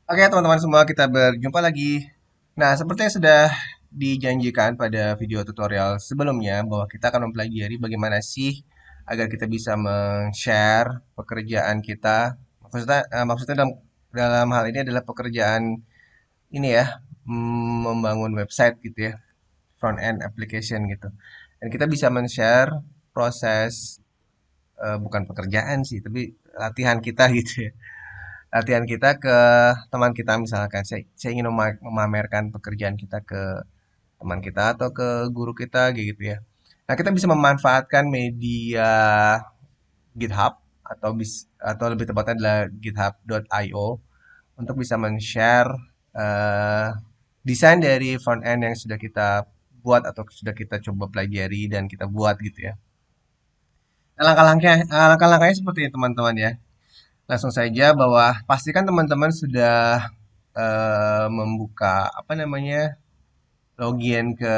Oke, teman-teman semua, kita berjumpa lagi. Nah, seperti yang sudah dijanjikan pada video tutorial sebelumnya, bahwa kita akan mempelajari bagaimana sih agar kita bisa men-share pekerjaan kita. Maksudnya dalam hal ini adalah pekerjaan ini ya, membangun website gitu ya, front end application gitu. Dan kita bisa men-share proses, bukan pekerjaan sih, tapi latihan kita gitu ya, latihan kita ke teman kita. Misalkan saya ingin memamerkan pekerjaan kita ke teman kita atau ke guru kita gitu ya. Nah, kita bisa memanfaatkan media GitHub atau lebih tepatnya adalah github.io untuk bisa men-share eh, desain dari front end yang sudah kita buat atau sudah kita coba pelajari dan kita buat gitu ya. Nah, langkah-langkahnya seperti ini teman-teman ya. Langsung saja bahwa pastikan teman-teman sudah membuka apa namanya, login ke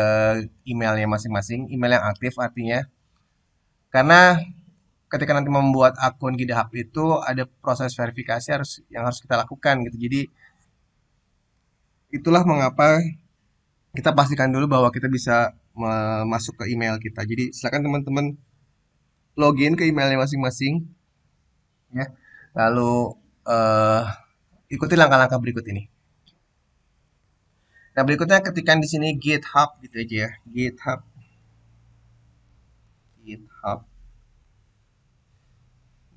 emailnya masing-masing, email yang aktif artinya. Karena ketika nanti membuat akun GitHub itu ada proses verifikasi yang harus kita lakukan gitu. Jadi itulah mengapa kita pastikan dulu bahwa kita bisa masuk ke email kita. Jadi silakan teman-teman login ke emailnya masing-masing ya. Lalu eh, ikuti langkah-langkah berikut ini. Nah, berikutnya ketikkan di sini GitHub gitu aja ya. GitHub.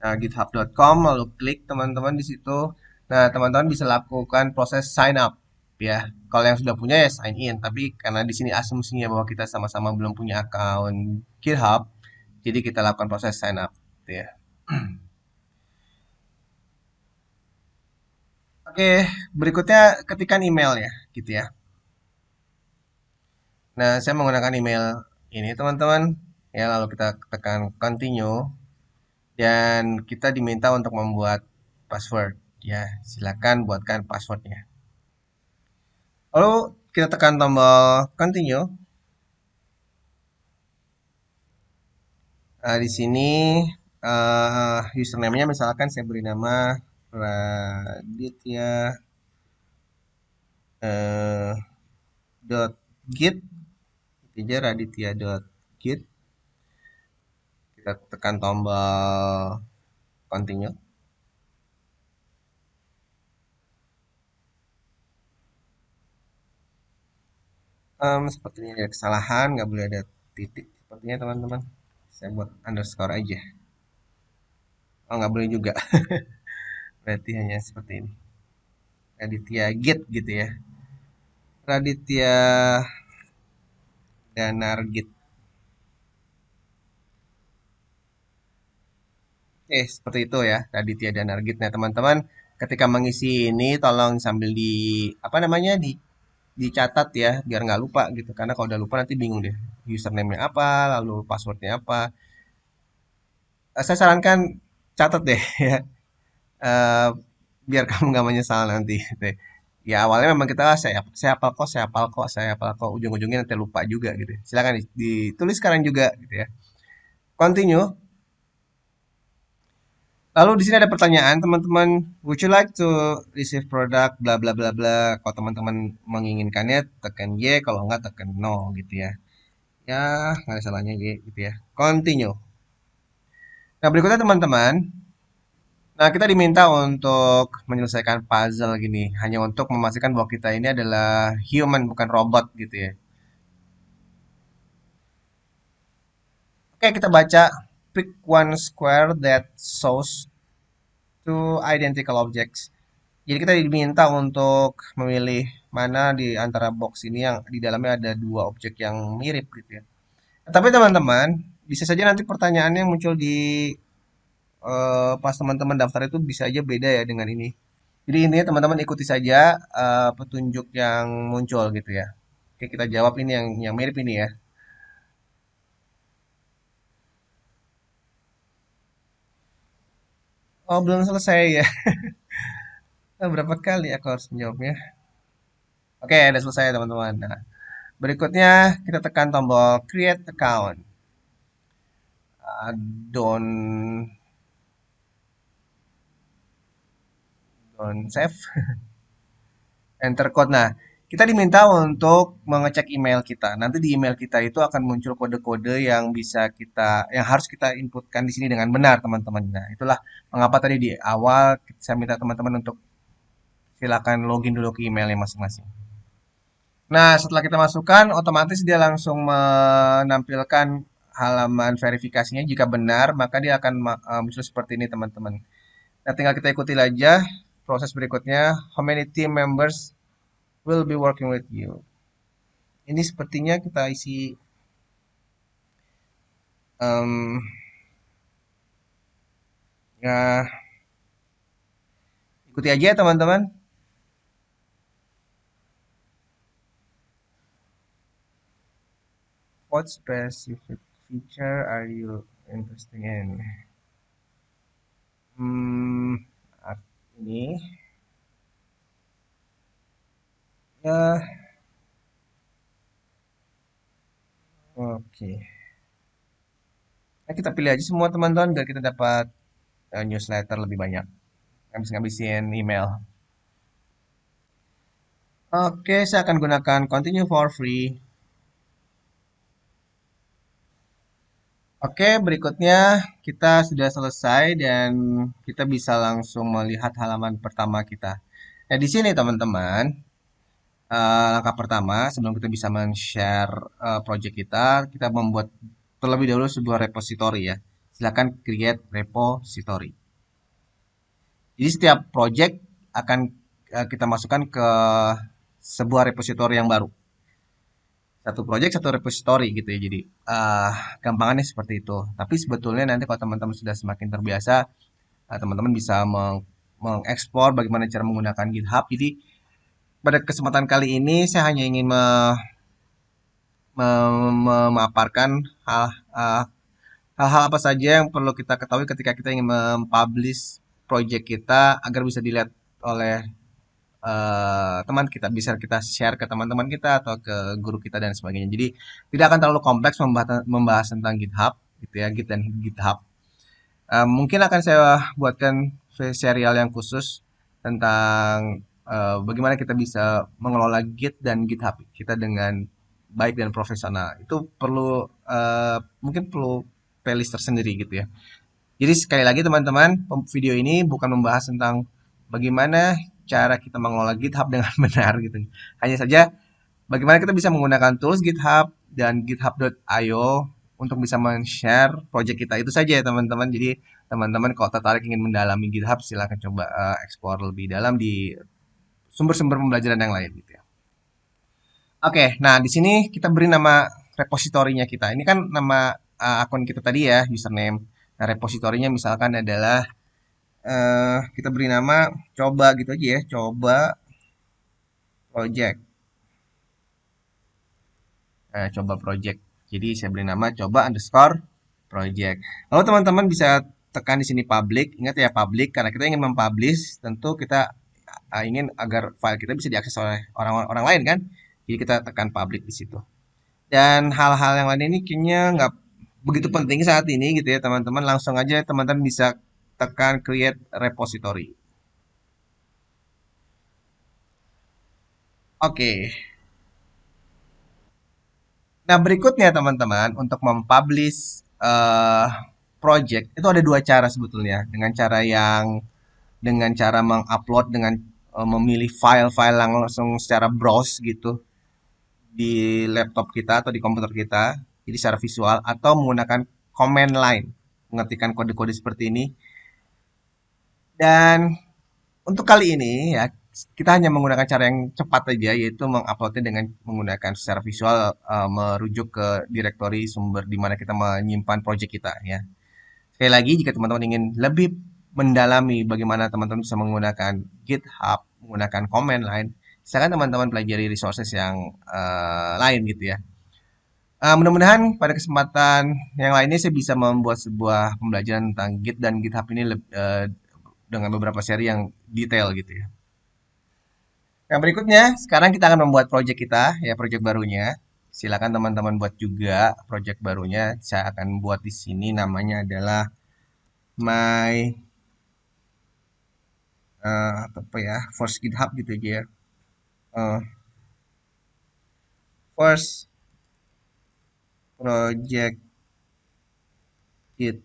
Nah, github.com, lalu klik teman-teman di situ. Nah, teman-teman bisa lakukan proses sign up ya. Kalau yang sudah punya ya sign in, tapi karena di sini asumsinya bahwa kita sama-sama belum punya akun GitHub, jadi kita lakukan proses sign up gitu ya. Oke, berikutnya ketikkan email ya, gitu ya. Nah, saya menggunakan email ini teman-teman. Ya, lalu kita tekan continue dan kita diminta untuk membuat password. Ya, silakan buatkan passwordnya. Lalu kita tekan tombol continue. Nah, di sini username-nya misalkan saya beri nama Raditya eh, dot git, aja Raditya dot git. Kita tekan tombol continue. Sepertinya ada kesalahan, nggak boleh ada titik sepertinya teman-teman. Saya buat underscore aja. Oh, nggak boleh juga. Berarti hanya seperti ini. Raditya Git gitu ya. Raditya Danargit. Seperti itu ya, Raditya Danargit. Nah, teman-teman, ketika mengisi ini tolong sambil apa namanya, dicatat ya, biar nggak lupa gitu. Karena kalau udah lupa nanti bingung deh. Username-nya apa, lalu passwordnya apa. Saya sarankan catat deh ya, eh, biar kamu nggak menyesal nanti gitu ya. Ya awalnya memang kita saya hafal kok, saya hafal kok, saya hafal kok, ujung-ujungnya nanti lupa juga gitu. Silakan ditulis sekarang juga gitu ya. Continue. Lalu di sini ada pertanyaan, teman-teman, would you like to receive product bla bla bla bla. Kalau teman-teman menginginkannya tekan Y, kalau enggak tekan no gitu ya. Ya, nggak ada salahnya Y gitu ya. Continue. Nah, berikutnya teman-teman, nah kita diminta untuk menyelesaikan puzzle gini, hanya untuk memastikan bahwa kita ini adalah human bukan robot gitu ya. Oke, kita baca pick one square that shows two identical objects. Jadi kita diminta untuk memilih mana di antara box ini yang di dalamnya ada dua objek yang mirip gitu ya. Tapi teman-teman, bisa saja nanti pertanyaannya yang muncul di pas teman-teman daftar itu bisa aja beda ya dengan ini. Jadi intinya teman-teman ikuti saja petunjuk yang muncul gitu ya. Oke, kita jawab ini yang mirip ini ya. Oh, belum selesai ya. Berapa kali aku harus menjawabnya? Oke, udah selesai teman-teman. Nah, berikutnya kita tekan tombol create account. Uh, don't don't save. enter code. Nah, kita diminta untuk mengecek email kita. Nanti di email kita itu akan muncul kode-kode yang bisa yang harus kita inputkan di sini dengan benar, teman-teman. Nah, itulah mengapa tadi di awal saya minta teman-teman untuk silakan login dulu ke emailnya masing-masing. Nah, setelah kita masukkan, otomatis dia langsung menampilkan halaman verifikasinya. Jika benar, maka dia akan muncul seperti ini, teman-teman. Nah, tinggal kita ikuti aja proses berikutnya. How many team members will be working with you? Ini sepertinya kita isi, em, ya, ikuti aja ya, teman-teman. What specific feature are you interested in? Hmm, ini ya, oke. Nah, kita pilih aja semua teman-teman biar kita dapat newsletter lebih banyak. Ngabis-ngabisin email. Oke, saya akan gunakan continue for free. Oke, berikutnya kita sudah selesai dan kita bisa langsung melihat halaman pertama kita. Nah, di sini teman-teman, langkah pertama sebelum kita bisa men-share project kita membuat terlebih dahulu sebuah repository ya. Silakan create repository. Jadi setiap project akan kita masukkan ke sebuah repository yang baru. Satu project satu repository gitu ya. Jadi gampangannya seperti itu. Tapi sebetulnya nanti kalau teman-teman sudah semakin terbiasa, teman-teman bisa mengeksplor bagaimana cara menggunakan GitHub. Jadi pada kesempatan kali ini saya hanya ingin memaparkan uh, hal-hal apa saja yang perlu kita ketahui ketika kita ingin mempublish project kita agar bisa dilihat oleh teman kita, bisa kita share ke teman-teman kita atau ke guru kita dan sebagainya. Jadi tidak akan terlalu kompleks membahas tentang GitHub gitu ya, Git dan GitHub. Mungkin akan saya buatkan serial yang khusus tentang bagaimana kita bisa mengelola Git dan GitHub kita dengan baik dan profesional. Itu perlu mungkin perlu playlist tersendiri gitu ya. Jadi sekali lagi teman-teman, video ini bukan membahas tentang bagaimana cara kita mengelola GitHub dengan benar gitu. Hanya saja bagaimana kita bisa menggunakan tools GitHub dan github.io untuk bisa men-share project kita. Itu saja ya teman-teman. Jadi teman-teman kalau tertarik ingin mendalami GitHub silahkan coba explore lebih dalam di sumber-sumber pembelajaran yang lain gitu ya. Oke, nah di sini kita beri nama repositorinya kita. Ini kan nama akun kita tadi ya, username. Nah, repositorinya misalkan adalah kita beri nama coba gitu aja ya, coba project. Coba project. Jadi saya beri nama coba underscore project. Lalu teman-teman bisa tekan di sini public. Ingat ya public karena kita ingin mempublish, tentu kita ingin agar file kita bisa diakses oleh orang-orang lain kan. Jadi kita tekan public di situ. Dan hal-hal yang lain ini kayaknya nggak begitu penting saat ini gitu ya teman-teman. Langsung aja teman-teman bisa tekan create repository. Oke. Nah, berikutnya teman-teman untuk mempublish project itu ada dua cara sebetulnya. Dengan cara mengupload dengan memilih file-file yang langsung secara browse gitu di laptop kita atau di komputer kita, jadi secara visual atau menggunakan command line, mengetikkan kode-kode seperti ini. Dan untuk kali ini ya kita hanya menggunakan cara yang cepat aja yaitu menguploadnya dengan menggunakan secara visual merujuk ke direktori sumber di mana kita menyimpan project kita ya. Sekali lagi jika teman-teman ingin lebih mendalami bagaimana teman-teman bisa menggunakan GitHub, menggunakan command line, silakan teman-teman pelajari resources yang lain gitu ya. Mudah-mudahan pada kesempatan yang lainnya saya bisa membuat sebuah pembelajaran tentang Git dan GitHub ini dengan beberapa seri yang detail gitu ya. Yang berikutnya, sekarang kita akan membuat project kita, ya project barunya. Silakan teman-teman buat juga project barunya. Saya akan buat di sini namanya adalah my apa ya, first GitHub gitu aja ya. eh, first project git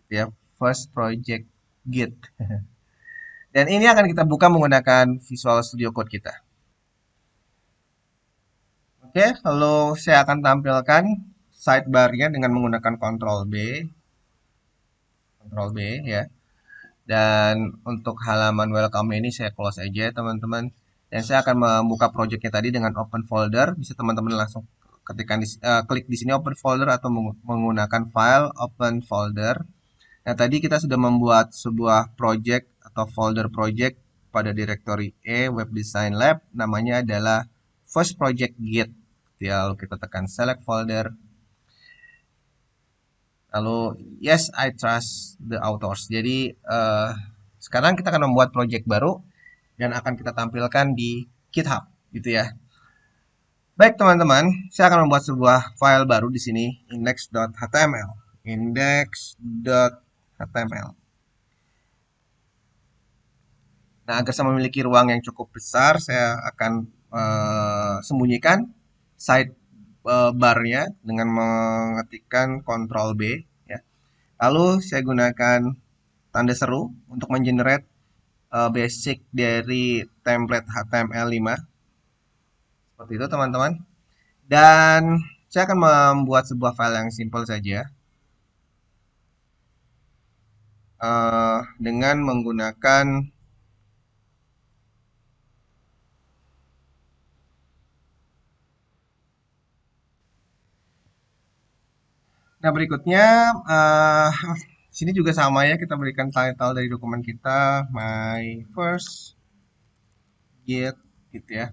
gitu ya, first project git. Dan ini akan kita buka menggunakan Visual Studio Code kita. Oke, lalu saya akan tampilkan sidebar-nya dengan menggunakan Ctrl B ya. Dan untuk halaman welcome ini saya close aja teman-teman. Dan saya akan membuka projectnya tadi dengan open folder. Bisa teman-teman langsung ketikkan klik di sini open folder atau menggunakan file open folder. Nah, tadi kita sudah membuat sebuah project atau folder project pada directory E Web Design Lab. Namanya adalah First Project Git. Ya, lalu kita tekan select folder. Lalu yes, I trust the authors. Jadi sekarang kita akan membuat project baru dan akan kita tampilkan di GitHub, gitu ya. Baik teman-teman, saya akan membuat sebuah file baru di sini index.html. Index.html. Nah, agar saya memiliki ruang yang cukup besar, saya akan sembunyikan sidebar-nya dengan mengetikkan Ctrl B ya. Lalu saya gunakan tanda seru untuk mengenerate basic dari template HTML5 seperti itu teman-teman. Dan saya akan membuat sebuah file yang simple saja dengan menggunakan. Nah, berikutnya sini juga sama ya, kita berikan title dari dokumen kita my first git gitu ya.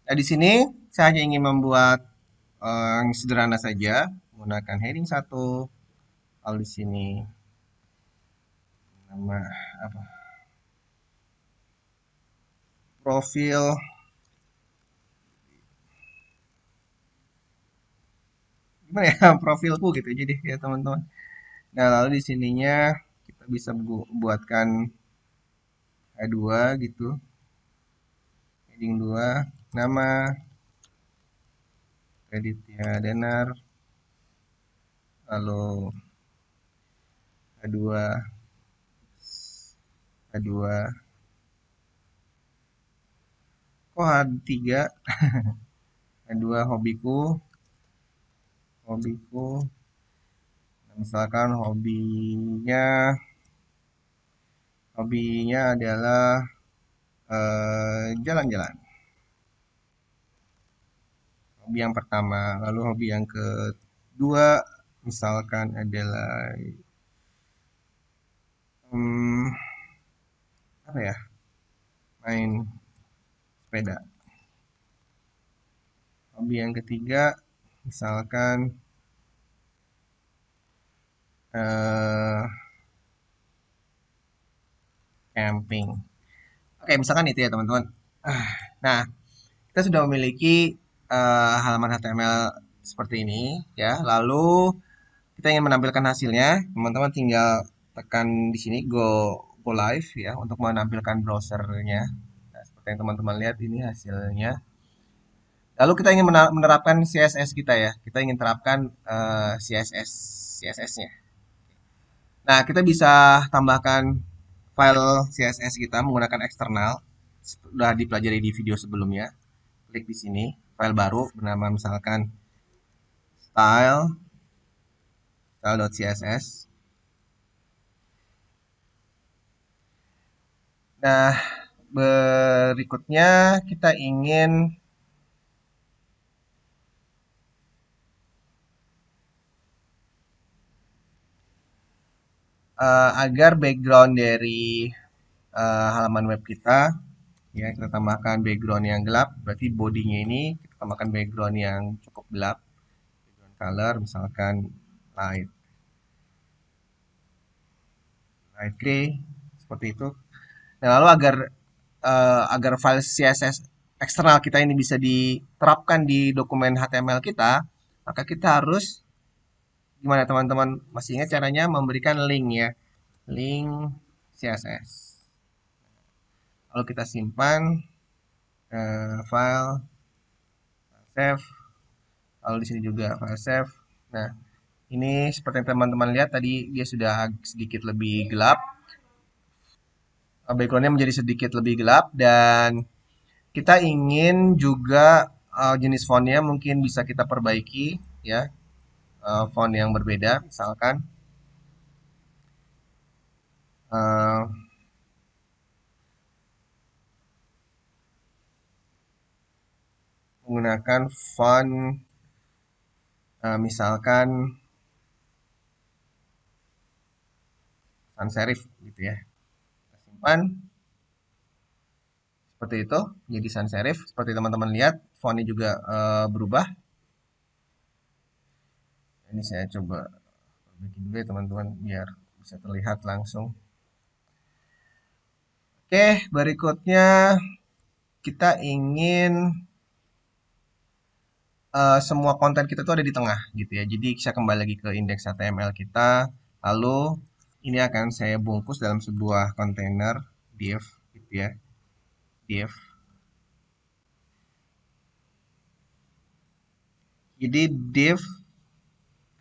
Nah, di sini saya hanya ingin membuat yang sederhana saja menggunakan heading 1. Lalu di sini nama apa? Profil gimana ya? Profilku gitu jadi ya teman-teman. Nah, lalu di sininya kita bisa buatkan A2 gitu. Heading 2 nama Raditya Denar, lalu A2 A2 kok A3 A2 hobiku misalkan hobinya adalah jalan-jalan. Hobi yang pertama, lalu hobi yang kedua misalkan adalah apa ya, main sepeda. Hobi yang ketiga misalkan camping. Oke, misalkan itu ya teman-teman. Nah, kita sudah memiliki halaman HTML seperti ini ya. Lalu kita ingin menampilkan hasilnya, teman-teman tinggal tekan di sini go live ya untuk menampilkan browsernya. Nah, seperti yang teman-teman lihat ini hasilnya. Lalu kita ingin menerapkan CSS kita ya. Kita ingin terapkan CSS-nya. Nah, kita bisa tambahkan file CSS kita menggunakan eksternal. Sudah dipelajari di video sebelumnya. Klik di sini, file baru bernama misalkan style.css. Nah, berikutnya kita ingin agar background dari halaman web kita ya kita tambahkan background yang gelap, berarti bodinya ini kita tambahkan background yang cukup gelap, background color misalkan light gray seperti itu. Nah, lalu agar file CSS eksternal kita ini bisa diterapkan di dokumen HTML kita, maka kita harus gimana teman-teman? Masih ingat caranya memberikan link ya, link CSS. lalu kita simpan, file, save, lalu di sini juga file save. Nah, ini seperti yang teman-teman lihat tadi dia sudah sedikit lebih gelap. Backgroundnya menjadi sedikit lebih gelap dan kita ingin juga jenis fontnya mungkin bisa kita perbaiki ya, font yang berbeda misalkan uh, menggunakan font misalkan sans serif gitu ya. Kita simpan seperti itu jadi sans serif seperti teman-teman lihat fontnya juga berubah. Ini saya coba perbaiki dulu ya teman-teman biar bisa terlihat langsung. Oke, berikutnya kita ingin semua konten kita tuh ada di tengah gitu ya. Jadi saya kembali lagi ke indeks HTML kita. Lalu ini akan saya bungkus dalam sebuah kontainer div gitu ya. Div. Jadi div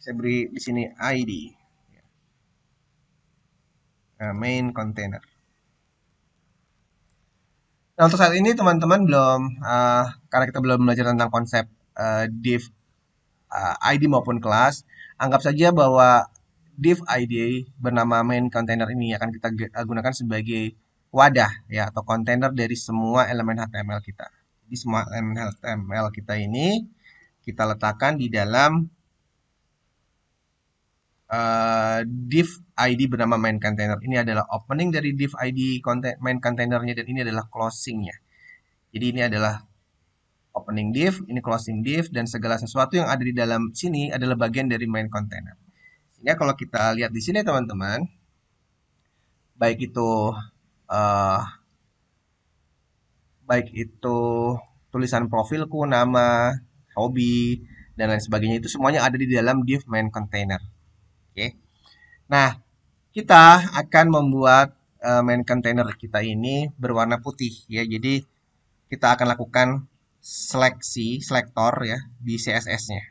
saya beri di sini ID. Main container. Nah, untuk saat ini teman-teman belum karena kita belum belajar tentang konsep div ID maupun kelas, anggap saja bahwa div ID bernama main container ini akan kita gunakan sebagai wadah ya atau kontainer dari semua elemen HTML kita. Jadi semua elemen HTML kita ini kita letakkan di dalam div ID bernama main container. Ini adalah opening dari div ID main containernya dan ini adalah closingnya. Jadi ini adalah opening div, ini closing div, dan segala sesuatu yang ada di dalam sini adalah bagian dari main container. Sehingga kalau kita lihat di sini teman-teman, baik itu uh, baik itu tulisan profilku, nama, hobi, dan lain sebagainya itu semuanya ada di dalam div main container. Oke. Nah, kita akan membuat main container kita ini berwarna putih ya. Jadi kita akan lakukan selektor ya di CSS-nya.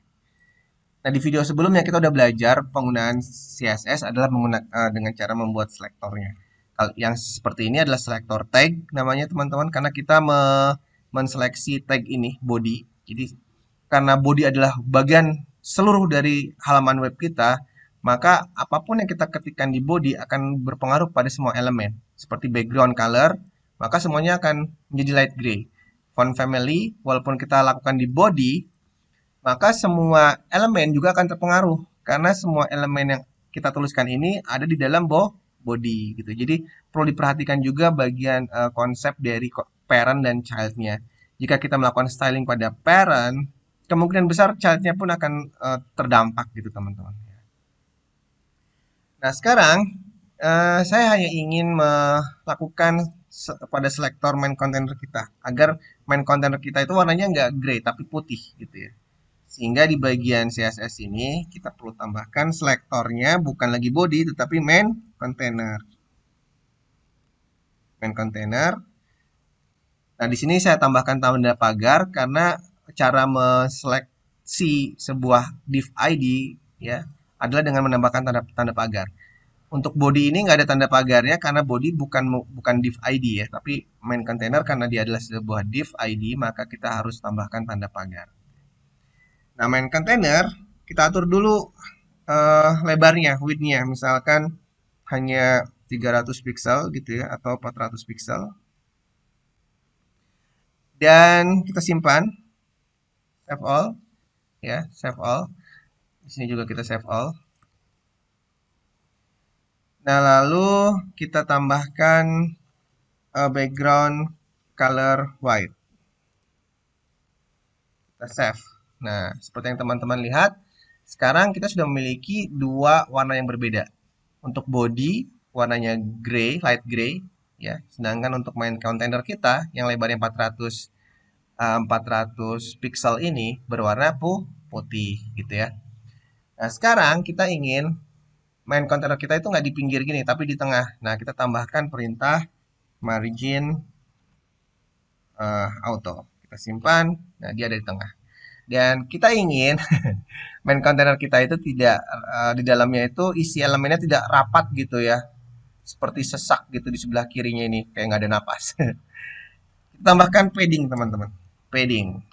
Nah, di video sebelumnya kita udah belajar penggunaan CSS adalah menggunakan dengan cara membuat selektornya. Yang seperti ini adalah selektor tag namanya teman-teman karena kita menseleksi tag ini body. Jadi karena body adalah bagian seluruh dari halaman web kita, maka apapun yang kita ketikkan di body akan berpengaruh pada semua elemen. Seperti background color, maka semuanya akan menjadi light gray. Font family, walaupun kita lakukan di body, maka semua elemen juga akan terpengaruh karena semua elemen yang kita tuliskan ini ada di dalam body gitu. Jadi perlu diperhatikan juga bagian konsep dari parent dan childnya. Jika kita melakukan styling pada parent, kemungkinan besar childnya pun akan terdampak gitu teman-teman. Nah sekarang saya hanya ingin melakukan pada selektor main container kita agar main container kita itu warnanya nggak gray tapi putih gitu ya. Sehingga di bagian CSS ini kita perlu tambahkan selektornya bukan lagi body tetapi main container. Main container. Nah, di sini saya tambahkan tanda pagar karena cara menseleksi sebuah div ID ya adalah dengan menambahkan tanda pagar. Untuk body ini nggak ada tanda pagarnya karena body bukan div ID ya, tapi main container karena dia adalah sebuah div ID maka kita harus tambahkan tanda pagar. Nah, main container kita atur dulu lebarnya, width-nya. Misalkan hanya 300 pixel gitu ya atau 400 pixel. Dan kita simpan save all ya, save all. Di sini juga kita save all. Nah, lalu kita tambahkan background color white. Kita save. Nah, seperti yang teman-teman lihat, sekarang kita sudah memiliki dua warna yang berbeda. Untuk body warnanya gray, light gray, ya. Sedangkan untuk main container kita yang lebarnya 400 pixel ini berwarna putih, gitu ya. Nah, sekarang kita ingin main container kita itu nggak di pinggir gini, tapi di tengah. Nah, kita tambahkan perintah margin auto. Kita simpan. Nah, dia ada di tengah. Dan kita ingin main container kita itu tidak di dalamnya itu isi elemennya tidak rapat gitu ya. Seperti sesak gitu di sebelah kirinya ini kayak nggak ada napas. Kita tambahkan padding teman-teman. Padding.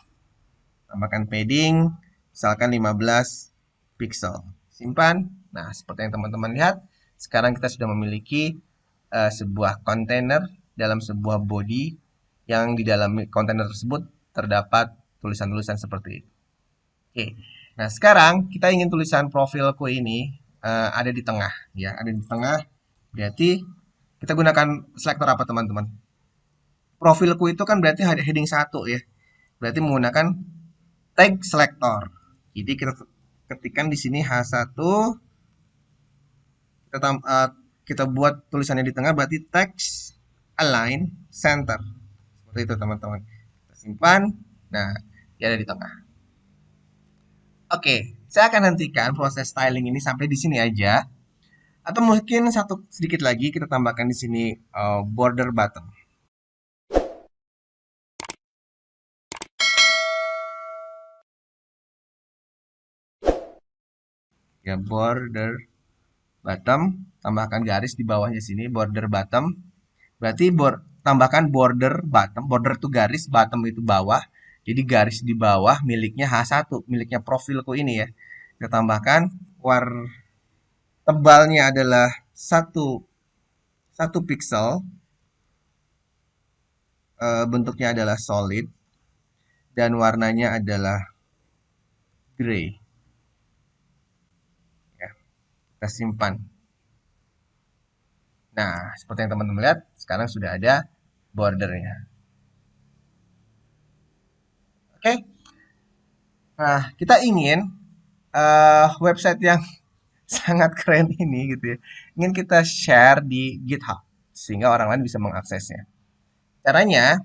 Tambahkan padding misalkan 15 pixel. Simpan. Nah, seperti yang teman-teman lihat, sekarang kita sudah memiliki sebuah kontainer dalam sebuah body yang di dalam kontainer tersebut terdapat tulisan-tulisan seperti itu. Oke. Nah, sekarang kita ingin tulisan profilku ini ada di tengah ya, ada di tengah. Berarti kita gunakan selektor apa teman-teman? Profilku itu kan berarti ada heading satu ya. Berarti menggunakan tag selector. Jadi kita ketikkan di sini H1, kita kita buat tulisannya di tengah berarti text align center. Seperti itu teman-teman. Kita simpan. Nah, dia ada di tengah. Oke, saya akan hentikan proses styling ini sampai di sini aja. Atau mungkin satu sedikit lagi kita tambahkan di sini border button. Ya, border bottom, tambahkan garis di bawahnya sini border bottom. Berarti tambahkan border bottom, border itu garis, bottom itu bawah. Jadi garis di bawah miliknya H1, miliknya profilku ini ya. Kita tambahkan tebalnya adalah satu pixel, bentuknya adalah solid dan warnanya adalah gray. Ya, kita simpan. Nah, seperti yang teman-teman lihat, sekarang sudah ada bordernya. Oke, nah kita ingin website yang sangat keren ini gitu ya, ingin kita share di GitHub sehingga orang lain bisa mengaksesnya. Caranya,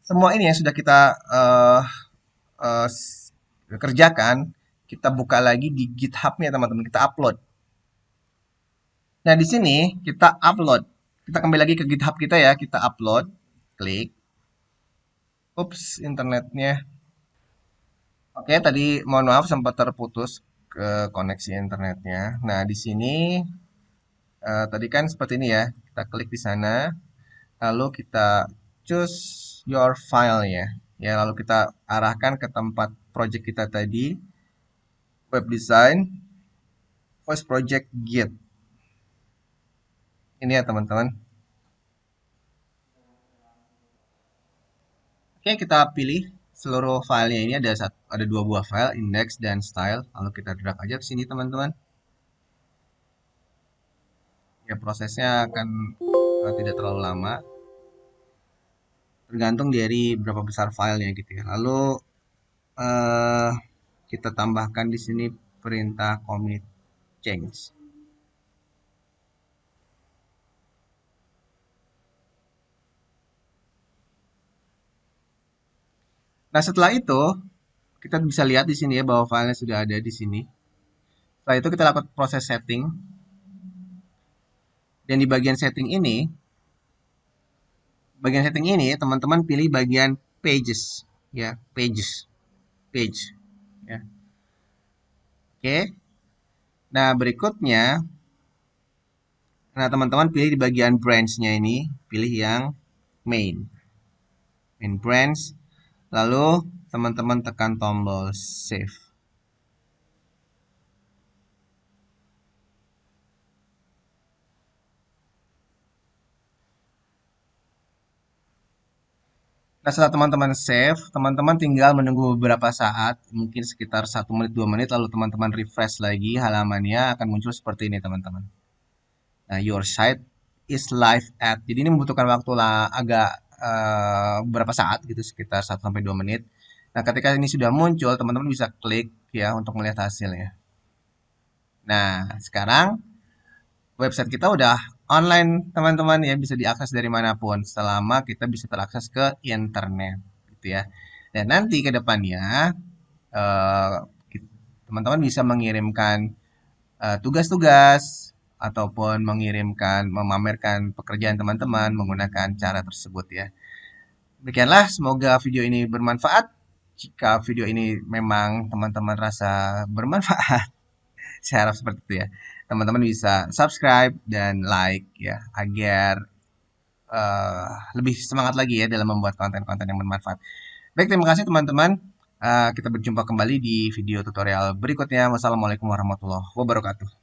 semua ini yang sudah kita uh, kerjakan, kita buka lagi di GitHub-nya teman-teman, kita upload. Nah, di sini kita upload. Kita kembali lagi ke GitHub kita ya, kita upload, klik. Ups, internetnya. Oke, tadi mohon maaf sempat terputus ke koneksi internetnya. Nah, di sini tadi kan seperti ini ya. Kita klik di sana, lalu kita choose your file ya. Ya, lalu kita arahkan ke tempat project kita tadi, web design, first project git. Ini ya teman-teman. Oke, kita pilih seluruh filenya ini ada dua buah file, index dan style. Lalu kita drag aja ke sini teman-teman. Ya, prosesnya akan tidak terlalu lama. Tergantung dari berapa besar filenya gitu ya. Lalu eh, kita tambahkan di sini perintah commit change. Nah, setelah itu kita bisa lihat di sini ya bahwa filenya sudah ada di sini. Setelah itu kita lakukan proses setting. Dan di bagian setting ini teman-teman pilih bagian pages ya, page ya. Oke. Nah, berikutnya teman-teman pilih di bagian branch-nya ini, pilih yang main branch, lalu teman-teman tekan tombol save. Nah, setelah teman-teman save, teman-teman tinggal menunggu beberapa saat, mungkin sekitar 1 menit 2 menit, lalu teman-teman refresh lagi halamannya akan muncul seperti ini teman-teman. Nah, your site is live at. Jadi ini membutuhkan waktu lah agak beberapa saat gitu, sekitar 1 sampai 2 menit. Nah, ketika ini sudah muncul, teman-teman bisa klik ya untuk melihat hasilnya. Nah, sekarang website kita udah online teman-teman ya, bisa diakses dari manapun selama kita bisa terakses ke internet gitu ya. Dan nanti ke depannya eh, teman-teman bisa mengirimkan tugas-tugas ataupun mengirimkan memamerkan pekerjaan teman-teman menggunakan cara tersebut ya. Demikianlah, semoga video ini bermanfaat. Jika video ini memang teman-teman rasa bermanfaat, saya harap seperti itu ya. Teman-teman bisa subscribe dan like ya, agar lebih semangat lagi ya dalam membuat konten-konten yang bermanfaat. Baik, terima kasih teman-teman. Kita berjumpa kembali di video tutorial berikutnya. Wassalamualaikum warahmatullahi wabarakatuh.